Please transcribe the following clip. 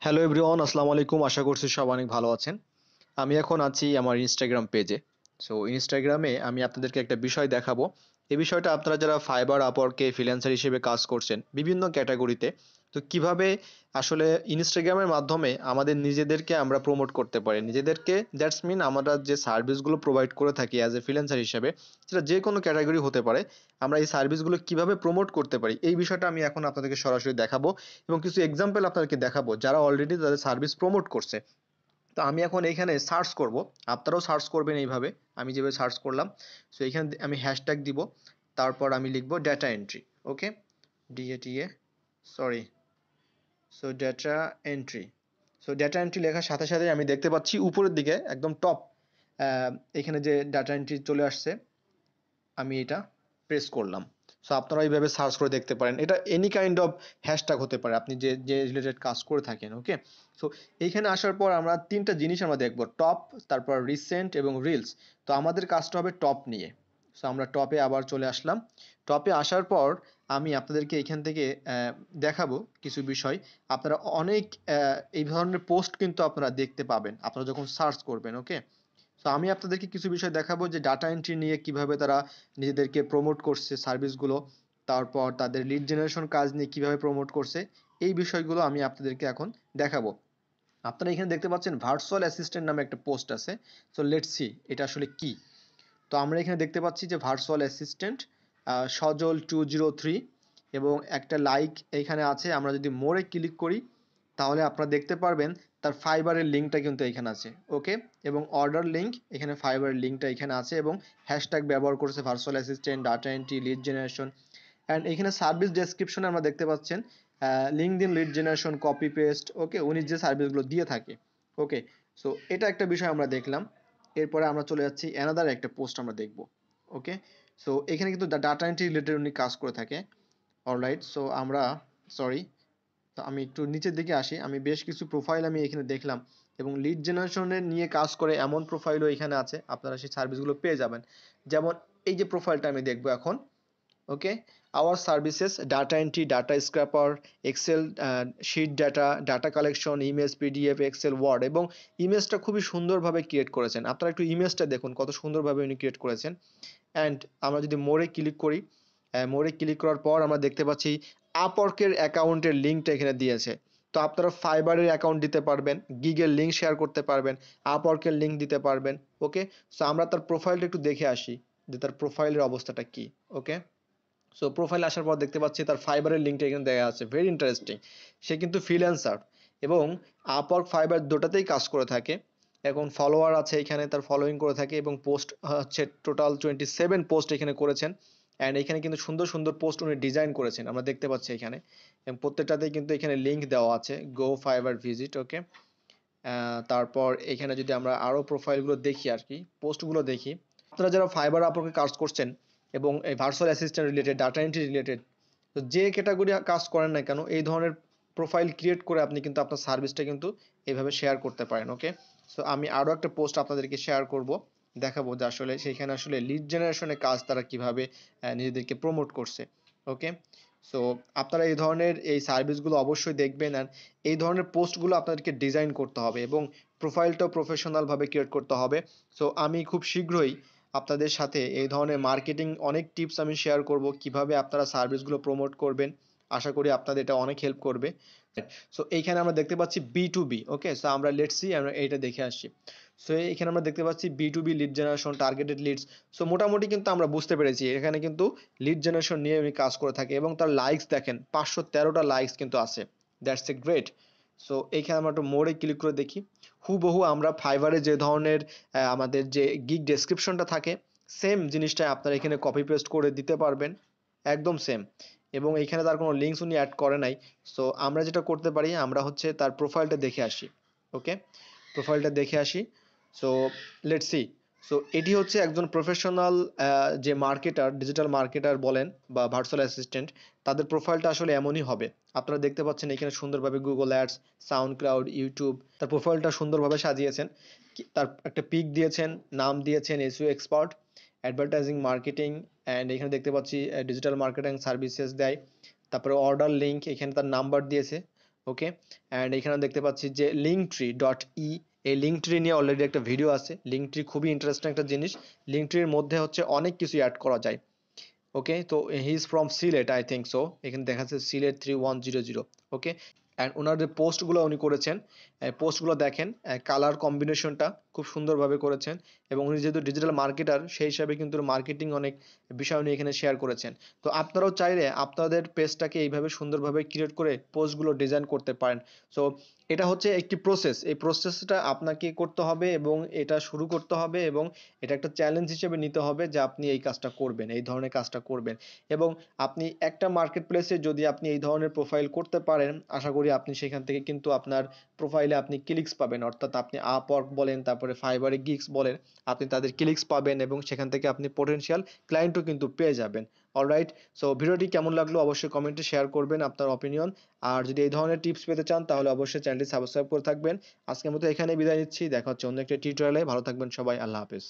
Hello everyone, আসসালামু আলাইকুম। আশা করছি সব অনেক ভালো আছেন। আমি এখন আছি আমার ইনস্টাগ্রাম পেজে। সো ইনস্টাগ্রামে আমি আপনাদেরকে একটা বিষয় দেখাবো। এই বিষয়টা আপনারা যারা ফাইবার, আপওয়ার্কে ফ্রিল্যান্সার হিসেবে কাজ করছেন বিভিন্ন ক্যাটাগরিতে, তো কিভাবে আসলে ইনস্টাগ্রামের মাধ্যমে আমাদের নিজেদেরকে আমরা প্রমোট করতে পারি, নিজেদেরকে দ্যাটস মিন আমরা যে সার্ভিসগুলো প্রোভাইড করে থাকি অ্যাজ এ ফ্রিল্যান্সার হিসেবে, সেটা যে কোনো ক্যাটাগরি হতে পারে, আমরা এই সার্ভিসগুলো কিভাবে প্রমোট করতে পারি এই বিষয়টা আমি এখন আপনাদেরকে সরাসরি দেখাবো এবং কিছু এক্সাম্পল আপনাদেরকে দেখাবো যারা অলরেডি তাদের সার্ভিস প্রমোট করছে। তো আমি এখন এইখানে সার্চ করব, আপনারাও সার্চ করবেন এইভাবে আমি যেভাবে সার্চ করলাম। সো এইখানে আমি হ্যাশট্যাগ দিব, তারপর আমি লিখব data entry. Okay, D A T A, sorry, so data entry. So data entry লেখার সাথে সাথে আমি দেখতে পাচ্ছি উপরের দিকে একদম টপ এখানে যে ডেটা এন্ট্রি চলে আসছে, আমি এটা প্রেস করলাম। সো আপনারা এইভাবে সার্চ করে দেখতে পারেন, এটা এনি কাইন্ড অফ হ্যাশট্যাগ হতে পারে আপনি যে যে রিলেটেড কাজ করে থাকেন। ওকে, সো এইখানে আসার পর আমরা তিনটা জিনিস আমরা দেখব, টপ, তারপর রিসেন্ট এবং রিলস। তো আমাদের কাজটা হবে টপ নিয়ে। সো আমরা টপে আবার চলে আসলাম। টপে আসার পর আমি আপনাদেরকে এখান থেকে দেখাবো কিছু বিষয়। আপনারা অনেক এই ধরনের পোস্ট কিন্তু আপনারা দেখতে পাবেন আপনারা যখন সার্চ করবেন। ওকে, তো আমি আপনাদেরকে কিছু বিষয় দেখাবো যে ডাটা এন্ট্রি নিয়ে কিভাবে তারা নিজেদেরকে প্রমোট করছে সার্ভিসগুলো, তারপর তাদের লিড জেনারেশন কাজ নিয়ে কিভাবে প্রমোট করছে, এই বিষয়গুলো আমি আপনাদেরকে এখন দেখাবো। আপনারা এখানে দেখতে পাচ্ছেন ভার্চুয়াল অ্যাসিস্ট্যান্ট নামে একটা পোস্ট আছে। সো লেটস সি এটা আসলে কি। তো আমরা এখানে দেখতে পাচ্ছি যে ভার্চুয়াল অ্যাসিস্ট্যান্ট সজল 203 এবং একটা লাইক এইখানে আছে। আমরা যদি মোরে ক্লিক করি তাহলে আপনারা দেখতে পারবেন তার ফাইবারের লিঙ্কটা কিন্তু এখানে আছে। ওকে, এবং অর্ডার লিঙ্ক এখানে, ফাইবারের লিঙ্কটা এখানে আছে এবং হ্যাশট্যাগ ব্যবহার করেছে virtual assistant, data entry, lead generation. And এখানে সার্ভিস ডেসক্রিপশনে আমরা দেখতে পাচ্ছেন LinkedIn lead generation, copy paste. Okay, উনি যে সার্ভিসগুলো দিয়ে থাকে। ওকে, সো এটা একটা বিষয় আমরা দেখলাম। এরপরে আমরা চলে যাচ্ছি অ্যানাদার একটা পোস্ট আমরা দেখব। ওকে, সো এখানে কিন্তু ডাটা এন্ট্রি রিলেটেড উনি কাজ করে থাকে। অলরাইট, সো আমরা, সরি, তো আমি একটু নিচের দিকে আসি। আমি বেশ কিছু প্রোফাইল আমি এখানে দেখলাম এবং লিড জেনারেশনের নিয়ে কাজ করে এমন প্রোফাইলও এখানে আছে, আপনারা সেই সার্ভিসগুলো পেয়ে যাবেন। যেমন এই যে প্রোফাইলটা আমি দেখবো এখন। Okay, our services data entry, data scraper, Excel sheet data, data collection, image, PDF, Excel, Word. এবং ইমেজটা খুবই সুন্দরভাবে ক্রিয়েট করেছেন, আপনারা একটু ইমেজটা দেখুন কত সুন্দরভাবে উনি ক্রিয়েট করেছেন। অ্যান্ড আমরা যদি মোরে ক্লিক করি, মোরে ক্লিক করার পর আমরা দেখতে পাচ্ছি আপওয়ার্কের অ্যাকাউন্টের লিঙ্কটা এখানে দিয়েছে। তো আপনারা ফাইবারের অ্যাকাউন্ট দিতে পারবেন, গিগের লিঙ্ক শেয়ার করতে পারবেন, আপওয়ার্কের লিঙ্ক দিতে পারবেন। ওকে, সো আমরা তার প্রোফাইলটা একটু দেখে আসি যে তার প্রোফাইলের অবস্থাটা কি। ওকে, সো প্রোফাইল আসার পর দেখতে পাচ্ছি তার ফাইবারের লিঙ্কটা এখানে দেওয়া আছে, ভেরি ইন্টারেস্টিং। সে কিন্তু ফ্রিল্যান্সার এবং আপওয়ার্ক, ফাইবার দুটাতেই কাজ করে থাকে। এখন ফলোয়ার আছে এখানে, তার ফলোইং করে থাকে এবং পোস্ট হচ্ছে টোটাল 27 পোস্ট এখানে করেছেন। অ্যান্ড এখানে কিন্তু সুন্দর সুন্দর পোস্ট উনি ডিজাইন করেছেন আমরা দেখতে পাচ্ছি এখানে, এবং প্রত্যেকটাতেই কিন্তু এখানে লিঙ্ক দেওয়া আছে, গো ফাইবার ভিজিট। ওকে, তারপর এখানে যদি আমরা আরও প্রোফাইলগুলো দেখি আর কি, পোস্টগুলো দেখি, আপনারা যারা ফাইবার আপওয়ার্কে কাজ করছেন এবং এই virtual assistant related, data entry related, তো যে ক্যাটাগরি কাজ করেন না কেন, এই ধরনের প্রোফাইল ক্রিয়েট করে আপনি কিন্তু আপনার সার্ভিসটা কিন্তু এইভাবে শেয়ার করতে পারেন। ওকে, সো আমি আরও একটা পোস্ট আপনাদেরকে শেয়ার করব, দেখাবো যে আসলে সেইখানে আসলে লিড জেনারেশনের কাজ তারা কিভাবে নিজেদেরকে প্রমোট করছে। ওকে, সো আপনারা এই ধরনের এই সার্ভিসগুলো অবশ্যই দেখবেন। আর এই ধরনের পোস্টগুলো আপনাদেরকে ডিজাইন করতে হবে এবং প্রোফাইলটাও প্রফেশনালভাবে ক্রিয়েট করতে হবে। সো আমি খুব শীঘ্রই আপনাদের সাথে এই ধরনের মার্কেটিং অনেক টিপস আমি শেয়ার করব, কিভাবে আপনারা সার্ভিসগুলো প্রমোট করবেন। আশা করি আপনাদের এটা অনেক হেল্প করবে। সো এইখানে আমরা দেখতে পাচ্ছি বি2বি। ওকে, সো আমরা লেটস সি, আমরা এইটা দেখে আসছি। সো এইখানে আমরা দেখতে পাচ্ছি বি2বি lead generation, targeted leads. So মোটামুটি কিন্তু আমরা বুঝতে পেরেছি এখানে কিন্তু লিড জেনারেশন নিয়ে উনি কাজ করে থাকে এবং তার লাইকস দেখেন 513টা লাইকস কিন্তু আছে। That's a great. সো এইখানে আমরা একটু মোড়ে ক্লিক করে দেখি, হুবহু আমরা ফাইবারে যে ধরনের আমাদের যে গিগ ডেসক্রিপশনটা থাকে, সেম জিনিসটা আপনারা এখানে কপি পেস্ট করে দিতে পারবেন, একদম সেম। এবং এইখানে তার কোনো লিঙ্কস উনি অ্যাড করে নাই। সো আমরা যেটা করতে পারি, আমরা হচ্ছে তার প্রোফাইলটা দেখে আসি। ওকে, প্রোফাইলটা দেখে আসি। So let's see. সো এটি হচ্ছে একজন প্রফেশনাল যে মার্কেটার, ডিজিটাল মার্কেটার বলেন বা ভার্চুয়াল অ্যাসিস্ট্যান্ট, তাদের প্রোফাইলটা আসলে এমনই হবে। আপনারা দেখতে পাচ্ছেন এখানে সুন্দরভাবে Google ads, sound cloud, YouTube, তার প্রোফাইলটা সুন্দরভাবে সাজিয়েছেন। তার একটা পিক দিয়েছেন, নাম দিয়েছেন SEO expert, advertising, marketing. And এখানে দেখতে পাচ্ছি ডিজিটাল মার্কেটিং সার্ভিসেস দেয়। তারপরে অর্ডার লিঙ্ক, এখানে তার নাম্বার দিয়েছে, ওকে, অ্যান্ড এখানে দেখতে পাচ্ছি যে লিঙ্কট্রি ডট ই, এই লিঙ্কট্রি নিয়ে অলরেডি একটা ভিডিও আছে। লিঙ্কট্রি খুবই ইন্টারেস্টিং একটা জিনিস। লিঙ্কট্রির মধ্যে হচ্ছে অনেক কিছু অ্যাড করা যায়। ওকে, তো he is from Sylhet I think so, এখানে দেখা যাচ্ছে সিলেট 3100। ওকে, অ্যান্ড ওনার যে পোস্টগুলো উনি করেছেন, পোস্টগুলো দেখেন, কালার কম্বিনেশনটা খুব সুন্দরভাবে করেছেন। এবং উনি যেহেতু ডিজিটাল মার্কেটার, সেই হিসাবে কিন্তু মার্কেটিং অনেক বিষয় উনি এখানে শেয়ার করেছেন। তো আপনারাও চাইলে আপনাদের পেজটাকে এইভাবে সুন্দরভাবে ক্রিয়েট করে পোস্টগুলো ডিজাইন করতে পারেন। সো এটা হচ্ছে একটি প্রসেস, এই প্রসেসটা আপনাকে করতে হবে এবং এটা শুরু করতে হবে, এবং এটা একটা চ্যালেঞ্জ হিসেবে নিতে হবে যে আপনি এই কাজটা করবেন, এই ধরনের কাজটা করবেন। এবং আপনি একটা মার্কেট প্লেসে যদি আপনি এই ধরনের প্রোফাইল করতে পারেন, আশা করি আপনি সেখান থেকে কিন্তু আপনার প্রোফাইলে আপনি ক্লিকস পাবেন, অর্থাৎ আপনি আপওয়ার্ক বলেন, তারপরে ফাইবারে গিগস বলেন, আপনি তাদের ক্লিকস পাবেন এবং সেখান থেকে আপনি পোটেনশিয়াল ক্লায়েন্টও কিন্তু পেয়ে যাবেন। অলরাইট, সো ভিডিওটি কেমন লাগলো অবশ্যই কমেন্টে শেয়ার করবেন আপনার অপিনিয়ন। আর যদি এই ধরনের টিপস পেতে চান তাহলে অবশ্যই চ্যানেলটি সাবস্ক্রাইব করে থাকবেন। আজকের মতো এখানে বিদায় নিচ্ছি, দেখা হচ্ছে অন্য একটা টিউটোরিয়ালে। ভালো থাকবেন সবাই, আল্লাহ হাফেজ।